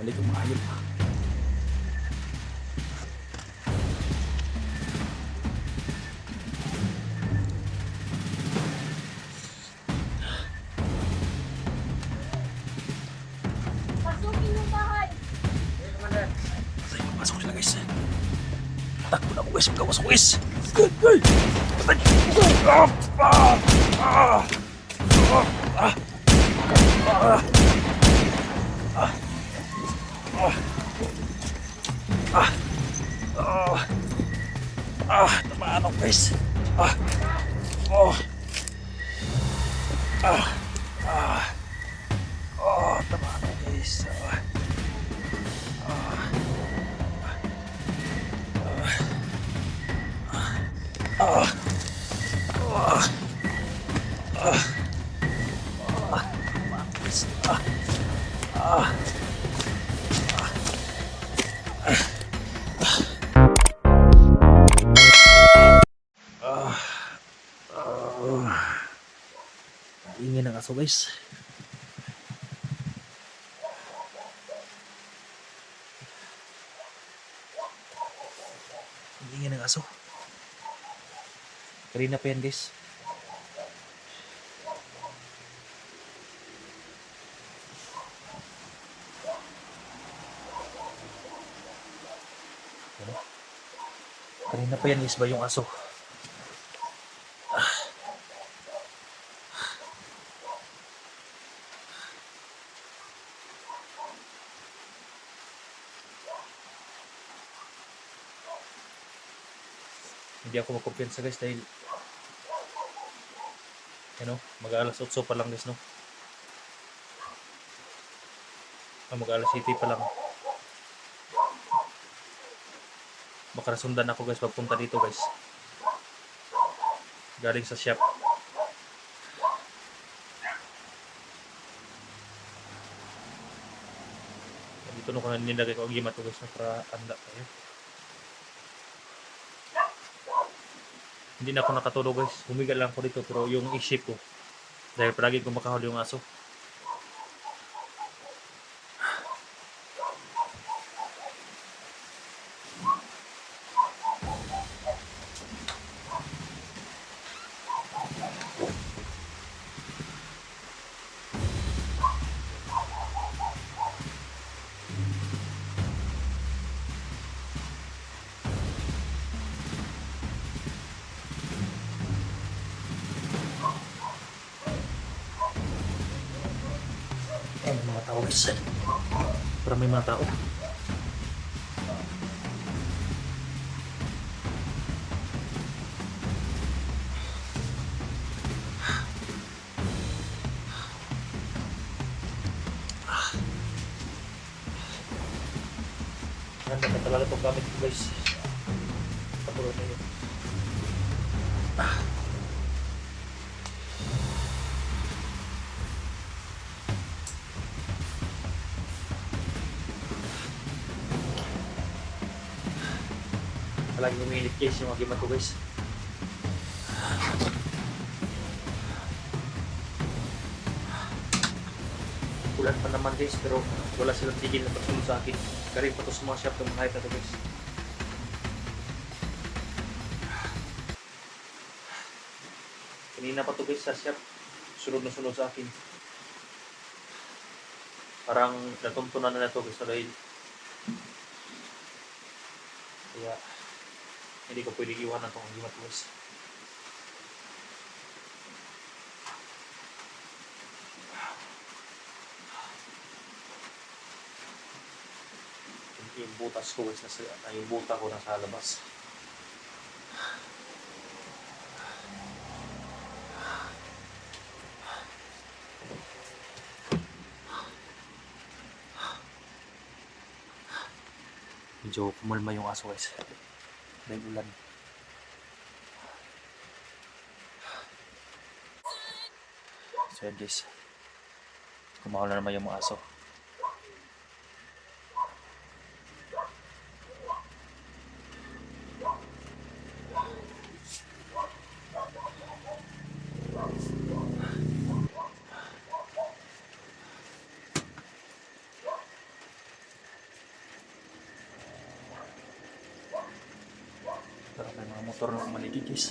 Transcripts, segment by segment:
Balik ang mga hayop. Pasukin yung bahay. Patay, papasok sila guys. Takbo na ako guys, magawas ako guys. Patay! Patay! Tamaan ako guys. Tamaan ako guys. Ingin ng aso guys. Ingin ng aso. Kanina pa yan guys. Kanina pa yan guys ba yung aso. Hindi ako makumpiyansa guys dahil mag-alas 8 pa lang guys, no? Mag-alas 7 pa lang. Baka nasundan ako guys pagpunta dito guys. Galing sa shop. Dito nung kanina nilagay ko ang gimat ko guys para anda tayo. Hindi na ako nakatulog guys. Humiga lang ako dito pero yung isip ko dahil palagi ko makahuli yung aso. Mga tao guys. Para may mga tao. Handa na talaga itong gamit ko guys. Patuloy na yun. Palagi umiinit guys yung agimat ko guys. Ulan pa naman guys pero wala silang tigil na pagsulong sa akin. Galing pa to sa mga shop ng mga na to guys. Kanina pa to guys sa shop. Sunod na sunod sa akin. Parang natuntunan na to guys dahil kaya hindi ko pwedeng iwanan itong agimat ko guys. Yung butas ko guys, yung buta ko nasa labas. Medyo kumalma yung aso guys. Dahil ulan. So yan guys. Kumahal na naman yung mga aso. Mga motor na maligid guys.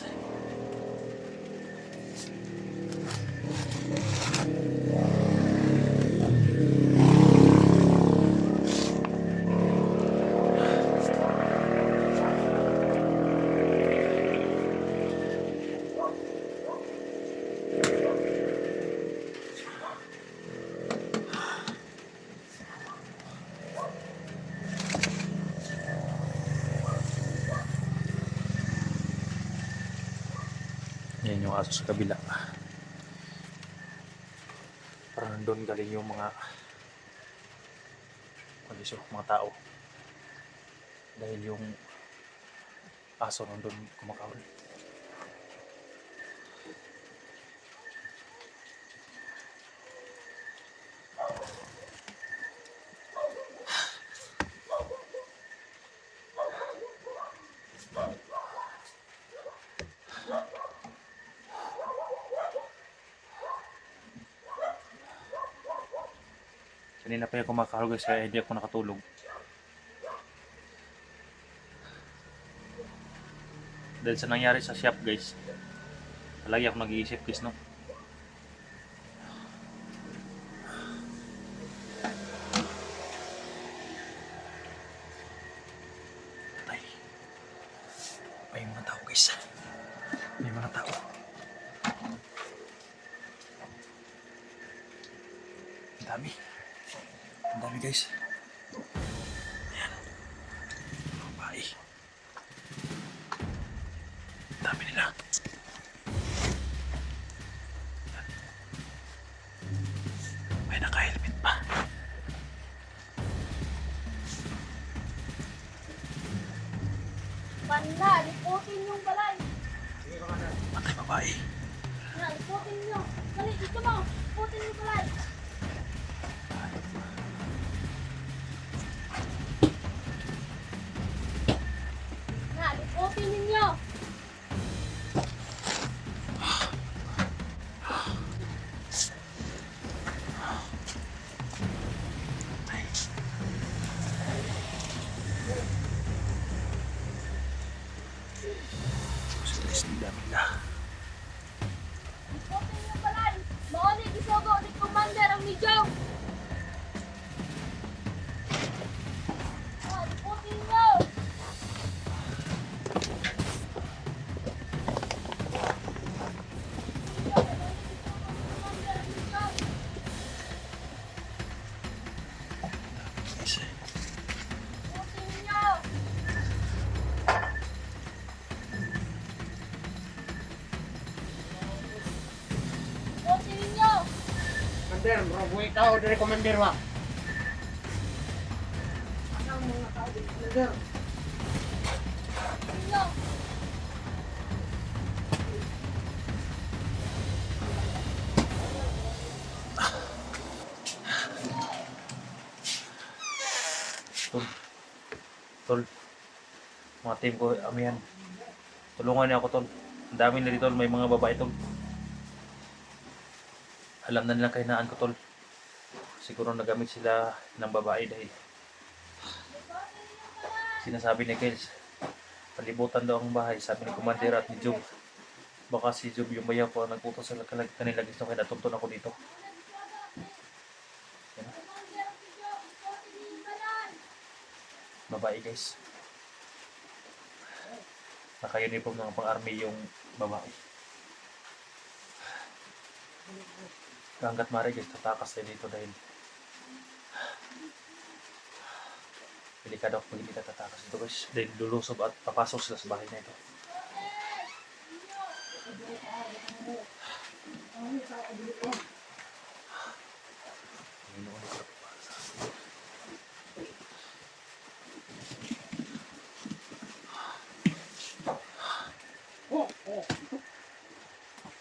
Yan yung aso sa kabila. Parang nandun galing yung mga mga tao. Dahil yung aso nandun kumakawal. Kanina pa yung kumakahol guys, kaya hindi ako nakatulog. Dahil sa nangyari sa shop guys, palagi ako nag-iisip guys, no? Patay. May mga tao guys. May mga tao. Ang dami. Ang dami guys. Ayan. Babae. Ang dami nila. Ayan. May naka-helmet pa. Banda, liputin yung balay. Patay babae. Na, liputin nyo. Dali, dito mo. Liputin yung balay. Na, liputin ninyo. Ang dami nila. Liputin yung balay. Mauni, gisogo ni Commander ang Mijong. Na, liputin nyo. Guys. Liputin nyo. Liputin nyo. Commander, mabuhay tao dari Commander wa. Commander. Nyo. Tol. Tol. Mga team ko, amihan. Tulungan niyo ako, tol. Ang dami na dito, may mga babae, tol. Alam na nilang kahinaan ko, tol. Siguro nagamit sila ng babae dahil sinasabi ni Kels, palibutan daw ang bahay, sabi ni Commander at ni Job. Baka si Job yung bayaw po ang nagputos sa kanila gusto, kaya natuntun ako dito. Yan. Babae guys. Naka-uniform ng pang-army yung babae. Hanggat mari guys, tatakas tayo dito dahil delikado ako pag hindi tatakas dito guys. Dahil lulusob at papasok sila sa bahay na ito. Panginoon ko.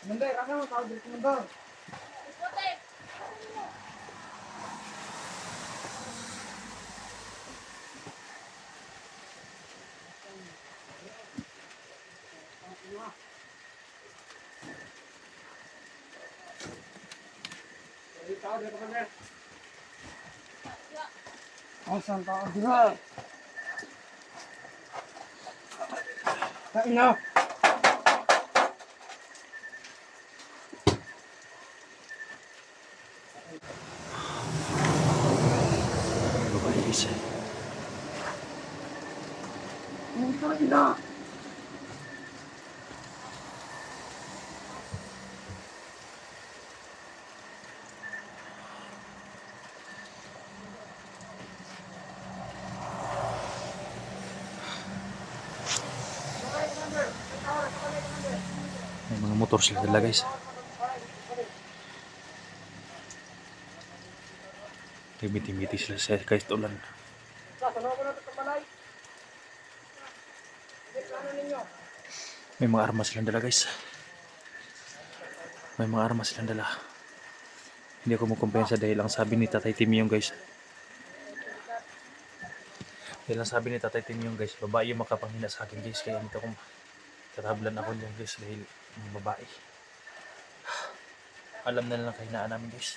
Commander, ano tao dari Commander? Liputin. Mabuhay tao dari Commander. Ya. Asan tao dira? Kain na. Babae guys. Kain na. May mga motor sila dala guys. Timiti-miti sila sa guys tulan. May mga armas silang dala guys. May mga armas silang dala. Hindi ako makumpensa dahil ang sabi ni Tatay Tim yung guys. Dahil ang sabi ni Tatay Tim yung guys, babae yung makapanghina sa akin guys. Kaya hindi ako tatablan ako niyan guys dahil babae. Alam na lang kahinaan namin guys.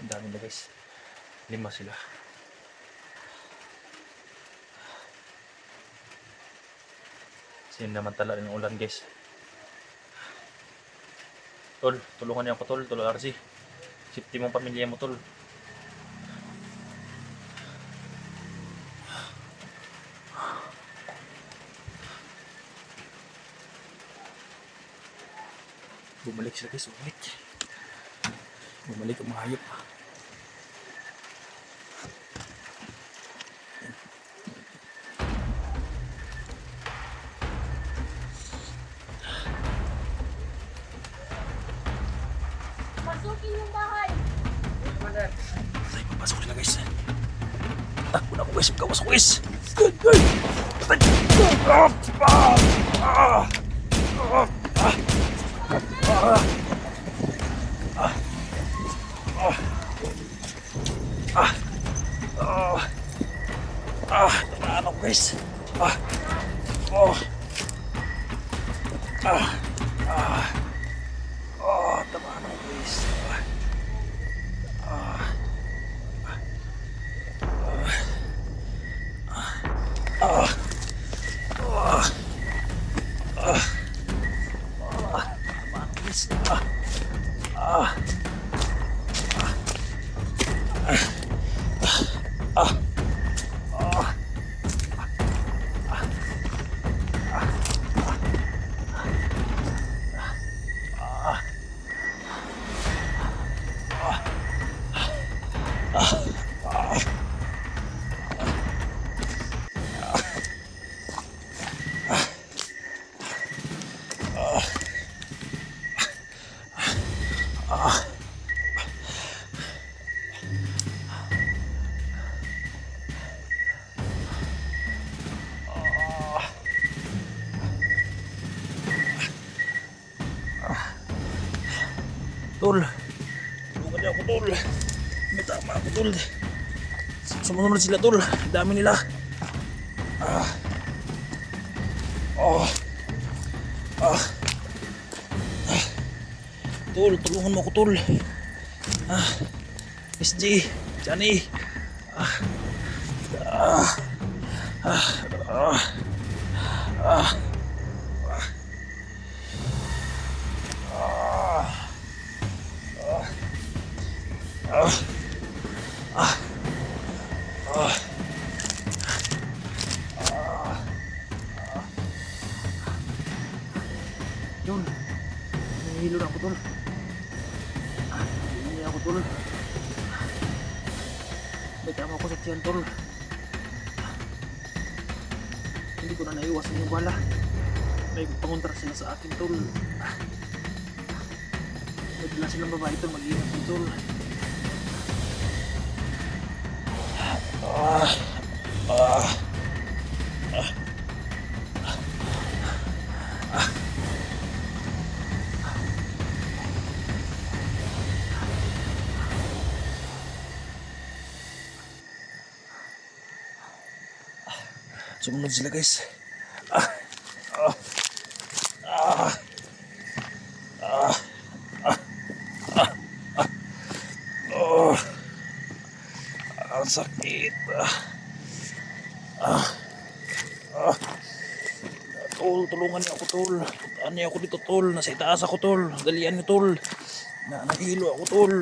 Ang dami na guys. 5 sila. Sino naman tala ng ulan guys. Tol, tulungan niyo ako tol. Tol RC. Safety mong pamilya mo tol. Bumalik sila guys, bumalik. Bumalik ang mga hayop. Pasukin yung bahay. Ay, papasok sila guys. Takbo na ako guys, magkawas ako guys. Good, good. Patay. Tamaan ako guys. Tamaan ako guys. Tol, tulungan niyo ako tol. May tama ako tol. Sumunod sila tol. Dami nila. Tol, tulungan mo ako tol. SG, Johnny. Tol, nahihilo na ako tol. Hindi ako tol. May tama ako sa tiyan tol. Hindi ko na naiwasan yung bala. May pangontra sila sa akin tol. May dala silang babae tol, mag-iingat din tol. Sumunod sila guys. sakit. Tol, tulungan niyo ako, tol. Puntaan niyo ako dito, tol. Nasa itaas ako, tol. Dalian niyo, tol. Nahilo ako, tol.